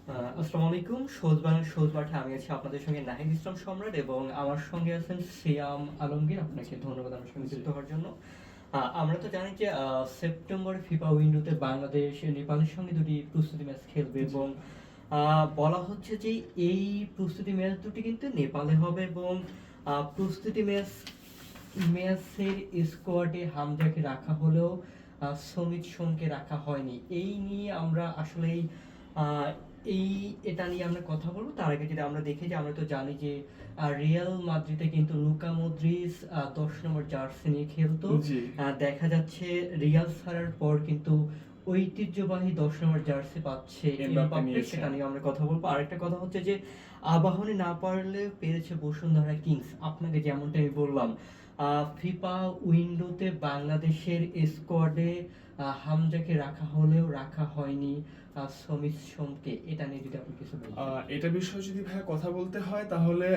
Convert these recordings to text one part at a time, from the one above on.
আসসালামু আলাইকুম। সৌজ মাঠে আমি আছি আপনাদের সঙ্গে নাহিদ ইসলাম সম্রাট এবং আমার সঙ্গে আছেন সিয়াম আলমগীর। আপনাকে ধন্যবাদ আমার সঙ্গে যুক্ত হওয়ার জন্য। আমরা তো জানি যে সেপ্টেম্বরে ফিফা উইন্ডোতে বাংলাদেশ নেপালের সঙ্গে দুটি প্রস্তুতি ম্যাচ খেলবে এবং বলা হচ্ছে যে এই প্রস্তুতি ম্যাচ দুটি কিন্তু নেপালে হবে এবং প্রস্তুতি ম্যাচের স্কোয়াডে হামজাকে রাখা হলেও সমিত সোমকে রাখা হয়নি। এই নিয়ে আমরা আসলেই আহ, এটা নিয়ে আমরা কথা বলবো। তার আগে যদি আমরা দেখি যে আমরা তো জানি যে রিয়াল মাদ্রিদে কিন্তু লুকা মদ্রিচ 10 নম্বর জার্সি নিয়ে খেলতো। জি। দেখা যাচ্ছে রিয়াল ছাড়ার পর কিন্তু ঐতিহ্যবাহী 10 নম্বর জার্সি পাচ্ছে এমবাপ্পে এমবাপ্পে, নিয়েছে। সেটা নিয়ে আমরা কথা বলবো। আরেকটা কথা হচ্ছে যে আবাহনী না পারলে পেরেছে বসুন্ধরা কিংস। আপনাকে যেমনটা আমি বললাম, ফিফা উইন্ডোতে বাংলাদেশের স্কোয়াডে হামজাকে রাখা হলেও রাখা হয়নি সমিত সোমকে। এটা নিয়ে যদি আপনি কিছু বলেন। এটা বিষয়ে যদি ভাইয়া কথা বলতে হয় তাহলে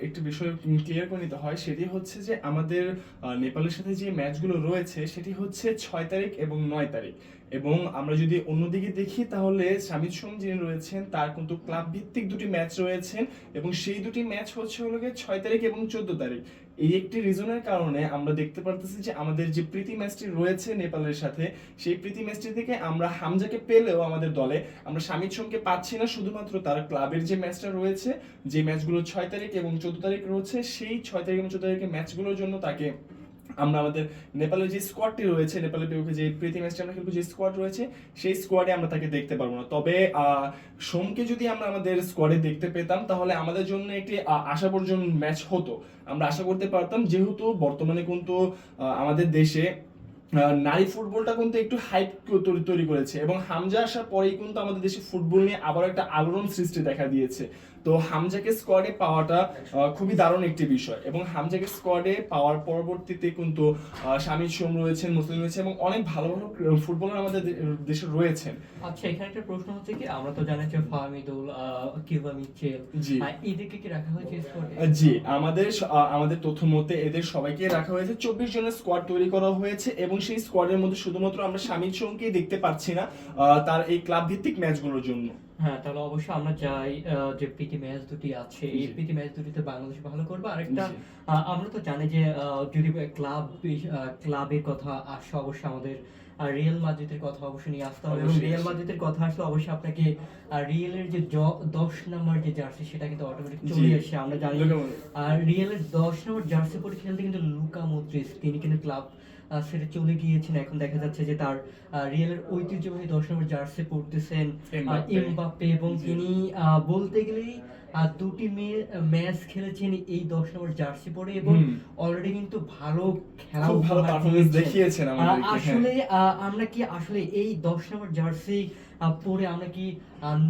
একটি বিষয় ক্লিয়ার করে নিতে হয়, সেটি হচ্ছে যে আমাদের নেপালের সাথে যে ম্যাচগুলো রয়েছে সেটি হচ্ছে 6 তারিখ এবং 9 তারিখ। এবং আমরা যদি অন্যদিকে দেখি তাহলে সামিত সোম যিনি রয়েছেন তার কিন্তু ক্লাব ভিত্তিক দুটি ম্যাচ রয়েছেন এবং সেই দুটি ম্যাচ হচ্ছে হলো গিয়ে 6 তারিখ এবং 14 তারিখ। এই একটি রিজনের কারণে আমরা দেখতে পারতেছি যে আমাদের যে প্রীতি ম্যাচটি রয়েছে নেপালের সাথে, সেই প্রীতি ম্যাচটি থেকে আমরা হামজাকে পেলেও আমাদের দলে আমরা শামিত সোমকে পাচ্ছি না। শুধুমাত্র তার ক্লাবের যে ম্যাচটা রয়েছে, যে ম্যাচগুলো 6 তারিখ এবং 14 তারিখ রয়েছে, সেই 6 তারিখ এবং 14 তারিখের ম্যাচগুলোর জন্য তাকে আমরা আমাদের নেপালের যে স্কোয়াডটি রয়েছে, নেপালের বিপক্ষে যে প্রীতি ম্যাচটা আমরা খেলবো, যে স্কোয়াড রয়েছে সেই স্কোয়াডে আমরা তাকে দেখতে পারবো না। তবে সোমকে যদি আমরা আমাদের স্কোয়াডে দেখতে পেতাম তাহলে আমাদের জন্য একটি আশাবর্জন ম্যাচ হতো। আমরা আশা করতে পারতাম, যেহেতু বর্তমানে কিন্তু আমাদের দেশে নারী ফুটবলটা কিন্তু একটু হাইপ তৈরি করেছে এবং হামজা আসার পরেই কিন্তু আমাদের দেশে ফুটবল নিয়ে আবার একটা আলোড়ন সৃষ্টি দেখা দিয়েছে। তো হামজাকে স্কোয়াডে পাওয়াটা খুবই দারুণ একটি বিষয় এবং হামজাকে স্কোয়াডে পাওয়ার পরবর্তীতে কিন্তু শামির সোম রয়েছেন, মুসলিম রয়েছে এবং অনেক ভালো ভালো ফুটবলার আমাদের দেশে রয়েছেন। আচ্ছা, এখানে একটা প্রশ্ন হচ্ছে কি, আমরা তো জানি যে ফাহমিদুল, কিউবা মিচেল, জি। এদেরকে কি রাখা হয়েছে স্কোয়াডে? জি, আমাদের তথ্য মতে এদের সবাইকে রাখা হয়েছে, 24 জনের স্কোয়াড তৈরি করা হয়েছে এবং সেই স্কোয়াডের মধ্যে শুধুমাত্র আমরা শামিত সোমকেই দেখতে পাচ্ছি না তার এই ক্লাব ভিত্তিক ম্যাচগুলোর জন্য। হ্যাঁ, তাহলে অবশ্যই আমরা চাই যে প্রীতি ম্যাচ দুটি আছে, এই জি। প্রীতি ম্যাচ দুটিতে বাংলাদেশ ভালো করবে। আরেকটা, জি। আমরা তো জানি যে যদি ক্লাবের কথা আসে, অবশ্যই আমাদের রিয়াল মাদ্রিদের কথা অবশ্যই নিয়ে আসতে হবে এবং অবশ্যই রিয়াল আসে। মাদ্রিদের কথা আসলে অবশ্যই আপনাকে রিয়ালের যে 10 নম্বর যে জার্সি সেটা কিন্তু অটোমেটিক জি। চলে আসে। আমরা জানি লুকা মডরিচ। আর রিয়ালের 10 নম্বর জার্সি পরে খেলতে কিন্তু লুকা মদ্রিচ, তিনি কিন্তু ক্লাব ছেড়ে চলে গিয়েছেন। এখন দেখা যাচ্ছে যে তার রিয়ালের ঐতিহ্যবাহী 10 নম্বর জার্সি পরতেছেন এমবাপ্পে। এমবাপ্পে এবং জি। তিনি বলতে গেলেই দুটি ম্যাচ খেলেছেন এই 10 নম্বর জার্সি পরে এবং হুম। অলরেডি কিন্তু ভালো খেলা খুব ভালো উপহার পারফরমেন্স দিয়েছেন। দেখিয়েছেন আমাদেরকে। হ্যাঁ। আসলে আমরা কি আসলে এই 10 নম্বর জার্সি পরে আমরা কি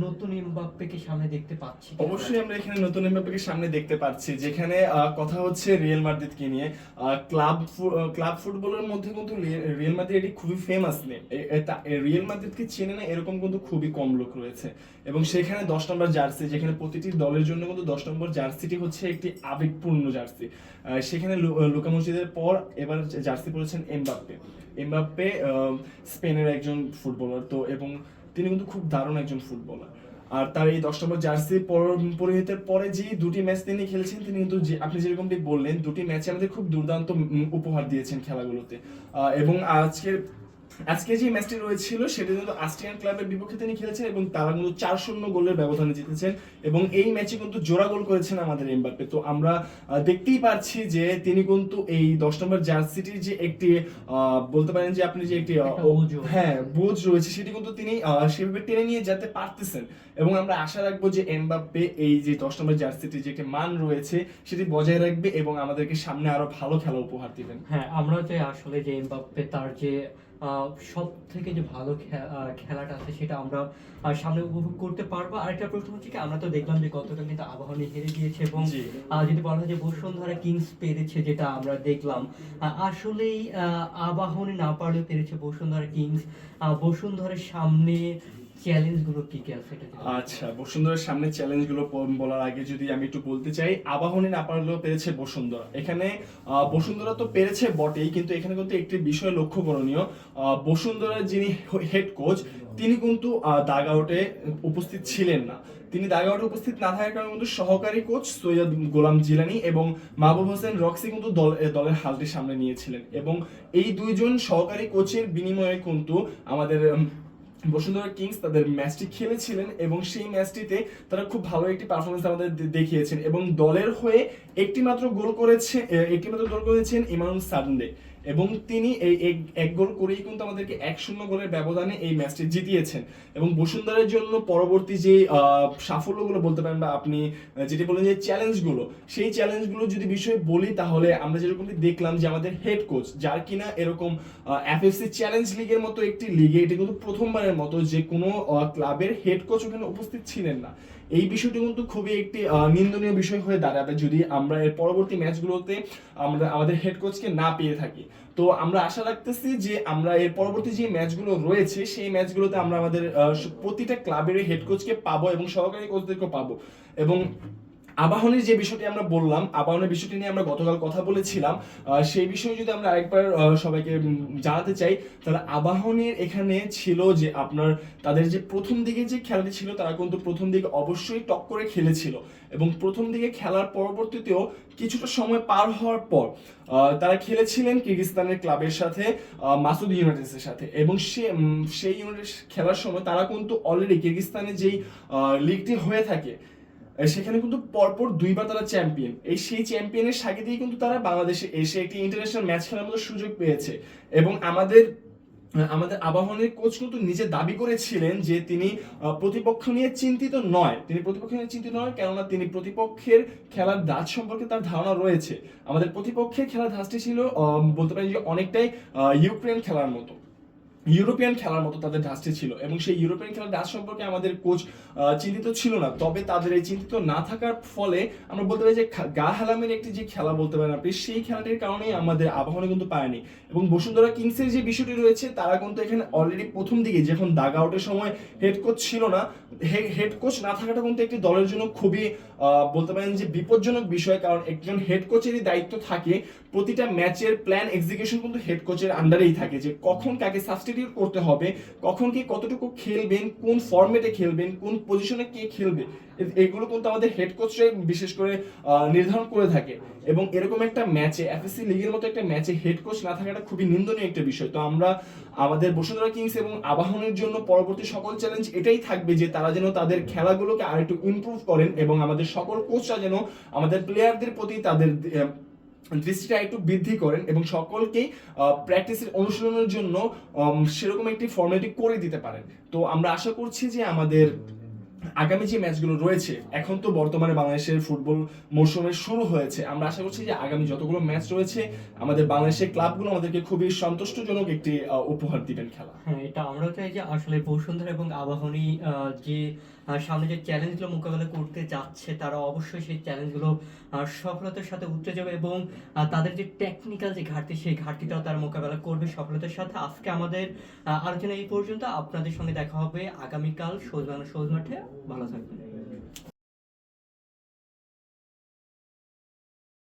নতুন এমবাপ্পেকে সামনে দেখতে পাচ্ছি কিনা? অবশ্যই আমরা এখানে নতুন এমবাপ্পেকে সামনে দেখতে পাচ্ছি, যেখানে কথা হচ্ছে রিয়াল মাদ্রিদকে নিয়ে। ক্লাব ফুটবলের মধ্যে কিন্তু রিয়াল মাদ্রিদ এটি খুবই ফেমাস নেম। রিয়াল মাদ্রিদকে চেনে না এরকম কিন্তু খুবই কম লোক রয়েছে এবং সেখানে 10 নম্বর জার্সি, যেখানে প্রতিটি দলের জন্য কিন্তু 10 নম্বর জার্সিটি হচ্ছে একটি আবেগপূর্ণ জার্সি। সেখানে লুকা মডরিচের পর এবার জার্সি পরেছেন এমবাপ্পে। এমবাপ্পে স্পেনের একজন ফুটবলার, তো এবং তিনি কিন্তু খুব দারুণ একজন ফুটবলার। আর তার এই 10 নম্বর জার্সি পরিহিতের পরে যে দুটি ম্যাচ তিনি খেলেছেন, তিনি কিন্তু আপনি যেরকমটি বললেন, দুটি ম্যাচে আমাদের খুব দুর্দান্ত উপহার দিয়েছেন খেলাগুলোতে। এবং আজকে যে ম্যাচটি রয়েছিল সেটা কিন্তু আস্ট্রিয়ান ক্লাবের বিপক্ষে তিনি খেলেছেন এবং তারা কিন্তু 4-0 গোলের ব্যবধানে জিতেছেন এবং এই ম্যাচে কিন্তু জোড়া গোল করেছেন আমাদের এমবাপ্পে। তো আমরা দেখতেই পাচ্ছি যে তিনি কিন্তু এই 10 নম্বর জার্সিটির যে একটি বলতে পারেন যে আপনি যে একটি একটা ওজন। হ্যাঁ বোঝ রয়েছে, সেটি কিন্তু তিনি সেভাবে টেনে নিয়ে যেতে পারতেছেন এবং আমরা আশা রাখবো যে এমবাপ্পে এই যে 10 নম্বর জার্সিটির যে একটি মান রয়েছে সেটি বজায় রাখবে এবং আমাদেরকে সামনে আরো ভালো খেলা উপহার দিবেন। হ্যাঁ, আমরা যে আসলে যে এমবাপ্পে তার যে সব থেকে যে ভালো খেলাটা আছে সেটা আমরা সামনে উপভোগ করতে পারবো। আরেকটা প্রশ্ন হচ্ছে কি, আমরা তো দেখলাম যে গতকাল কিন্তু আবাহনী হেরে গিয়েছে এবং জি। যদি বলা হয় যে বসুন্ধরা কিংস পেরেছে, যেটা আমরা দেখলাম, আসলেই আবাহনী না পারলেও পেরেছে বসুন্ধরা কিংস। বসুন্ধরার সামনে চ্যালেঞ্জগুলো কি কি আছে এটা যদি আচ্ছা, বসুন্ধরার সামনে চ্যালেঞ্জগুলো বলার আগে যদি আমি একটু বলতে চাই, আবাহনী না পারলেও পেরেছে বসুন্ধরা। এখানে বসুন্ধরা তো পেরেছে বটেই, কিন্তু এখানে কিন্তু একটি বিষয় লক্ষ্য করণীয়, বসুন্ধরার যিনি হেড কোচ তিনি কিন্তু দাগ আউটে উপস্থিত ছিলেন না। তিনি দাগ আউটে উপস্থিত না থাকার কারণে কিন্তু সহকারী কোচ সৈয়দ গোলাম জিলানী এবং মাহবুব হোসেন রক্সি কিন্তু দলের হালটি সামনে নিয়েছিলেন, এবং এই দুইজন সহকারী কোচের বিনিময়ে কিন্তু আমাদের বসুন্ধরা কিংস তাদের ম্যাচটি খেলেছিলেন, এবং সেই ম্যাচটিতে তারা খুব ভালো একটি পারফরমেন্স আমাদের দেখিয়েছেন, এবং দলের হয়ে একটি মাত্র গোল করেছেন ইমানুল সানডে, এবং তিনি এই এক গোল করেই কিন্তু আমাদেরকে 1-0 গোলের ব্যবধানে এই ম্যাচটি জিতিয়েছেন। এবং বসুন্ধরার জন্য পরবর্তী যে সাফল্যগুলো বলতে পারেন, বা আপনি যেটি বলেন যে চ্যালেঞ্জগুলো, সেই চ্যালেঞ্জগুলো যদি বিষয়ে বলি, তাহলে আমরা যেরকমটি দেখলাম যে আমাদের হেড কোচ, যার কিনা এরকম এফএফসি চ্যালেঞ্জ লিগের মতো একটি লিগে এটি কিন্তু প্রথমবারের মতো যে কোনো ক্লাবের হেড কোচ ওখানে উপস্থিত ছিলেন না, এই বিষয়টি কিন্তু খুবই একটি নিন্দনীয় বিষয় হয়ে দাঁড়াবে যদি আমরা এর পরবর্তী ম্যাচগুলোতে আমরা আমাদের হেড কোচকে না পেয়ে থাকি। তো আমরা আশা রাখতেছি যে আমরা এর পরবর্তী যে ম্যাচগুলো রয়েছে সেই ম্যাচগুলোতে আমরা আমাদের প্রতিটা ক্লাবের হেড কোচকে পাবো এবং সহকারী কোচদেরকেও পাবো। এবং আবাহনের যে বিষয়টি আমরা বললাম, আবাহনের বিষয়টি নিয়ে আমরা গতকাল কথা বলেছিলাম, সেই বিষয়ে যদি আমরা আরেকবার সবাইকে জানাতে চাই, তাহলে আবাহনের এখানে ছিল যে আপনার তাদের যে প্রথম দিকে যে খেলাটি ছিল, তারা কিন্তু প্রথম দিকে অবশ্যই টক করে খেলেছিল, এবং প্রথম দিকে খেলার পরবর্তীতেও কিছুটা সময় পার হওয়ার পর তারা খেলেছিলেন কিরগিজস্তানের ক্লাবের সাথে, মাসুদ ইউনাইটেডের সাথে, এবং সেই ইউনাইটেড খেলার সময় তারা কিন্তু অলরেডি কিরগিজস্তানের যেই লিগটি হয়ে থাকে সেখানে কিন্তু পরপর 2বার তারা চ্যাম্পিয়ন। সেই চ্যাম্পিয়নের সাথেই কিন্তু তারা বাংলাদেশে এসে একটি ইন্টারন্যাশনাল ম্যাচ খেলার মতো সুযোগ পেয়েছে, এবং আমাদের আবাহনের কোচ কিন্তু নিজে দাবি করেছিলেন যে তিনি প্রতিপক্ষ নিয়ে চিন্তিত নয়, কেননা তিনি প্রতিপক্ষের খেলার ধাঁচ সম্পর্কে তার ধারণা রয়েছে। আমাদের প্রতিপক্ষের খেলার ধাঁচটি ছিল বলতে পারি যে অনেকটাই ইউরোপিয়ান খেলার মতো তাদের ধাঁচটি ছিল, এবং সেই ইউরোপিয়ান খেলার ধাঁচ সম্পর্কে আমাদের কোচ চিন্তিত ছিল না। তবে তাদের এই চিন্তিত না থাকার ফলে আমরা বলতে পারি যে গা হেলামের একটি যে খেলা বলতে পারেন আপনি, সেই খেলাটির কারণেই আমাদের আবাহনী কিন্তু পায়নি। এবং বসুন্ধরা কিংসের যে বিষয়টি রয়েছে, তারা কিন্তু এখানে অলরেডি প্রথম দিকে যখন দাগ আউটের সময় হেড কোচ ছিল না, হেড কোচ না থাকাটা কিন্তু একটি দলের জন্য খুবই বলতে পারেন যে বিপজ্জনক বিষয়, কারণ একজন হেড কোচেরই দায়িত্ব থাকে প্রতিটা ম্যাচের প্ল্যান এক্সিকিউশন কিন্তু হেড কোচের আন্ডারেই থাকে, যে কখন কাকে সাবস্টিটিউট করতে হবে, কখন কে কতটুকু খেলবেন, কোন ফরম্যাটে খেলবেন, কোন পজিশনে কে খেলবে, এগুলো কিন্তু আমাদের হেড কোচরাই বিশেষ করে নির্ধারণ করে থাকে। এবং এরকম একটা ম্যাচে, এফএসসি লিগের মতো একটা ম্যাচে হেড কোচ না থাকাটা খুবই নিন্দনীয় একটা বিষয়। তো আমরা আমাদের বসুন্ধরা কিংস এবং আবাহনের জন্য পরবর্তী সকল চ্যালেঞ্জ এটাই থাকবে যে তারা যেন তাদের খেলাগুলোকে আরেকটু ইমপ্রুভ করেন, এবং আমাদের সকল কোচরা যেন আমাদের প্লেয়ারদের প্রতি তাদের দৃষ্টিটা একটু বৃদ্ধি করেন, এবং সকলকেই প্র্যাকটিসের অনুশীলনের জন্য সেরকম একটি ফর্মালিটি করে দিতে পারেন। তো আমরা আশা করছি যে আমাদের আগামী যে ম্যাচগুলো রয়েছে, এখন তো বর্তমানে বাংলাদেশের ফুটবল মৌসুমের শুরু হয়েছে, আমরা আশা করছি যে আগামী যতগুলো ম্যাচ রয়েছে আমাদের বাংলাদেশের ক্লাবগুলো আমাদেরকে খুবই সন্তুষ্টজনক একটি উপহার দিবেন খেলা। হ্যাঁ, এটা আমরাও চাই যে আসলে বসুন্ধরা এবং আবাহনী যে সামনে যে চ্যালেঞ্জগুলো মোকাবেলা করতে যাচ্ছে, তারা অবশ্যই সেই চ্যালেঞ্জগুলো সফলতার সাথে উতরে যাবে, এবং তাদের যে টেকনিক্যাল যে ঘাটতি, সেই ঘাটতিটাও তারা মোকাবেলা করবে সফলতার সাথে। আজকে আমাদের আলোচনা এই পর্যন্ত। আপনাদের সঙ্গে দেখা হবে আগামীকাল সৌজ মাঠে। ভালো থাকবেন।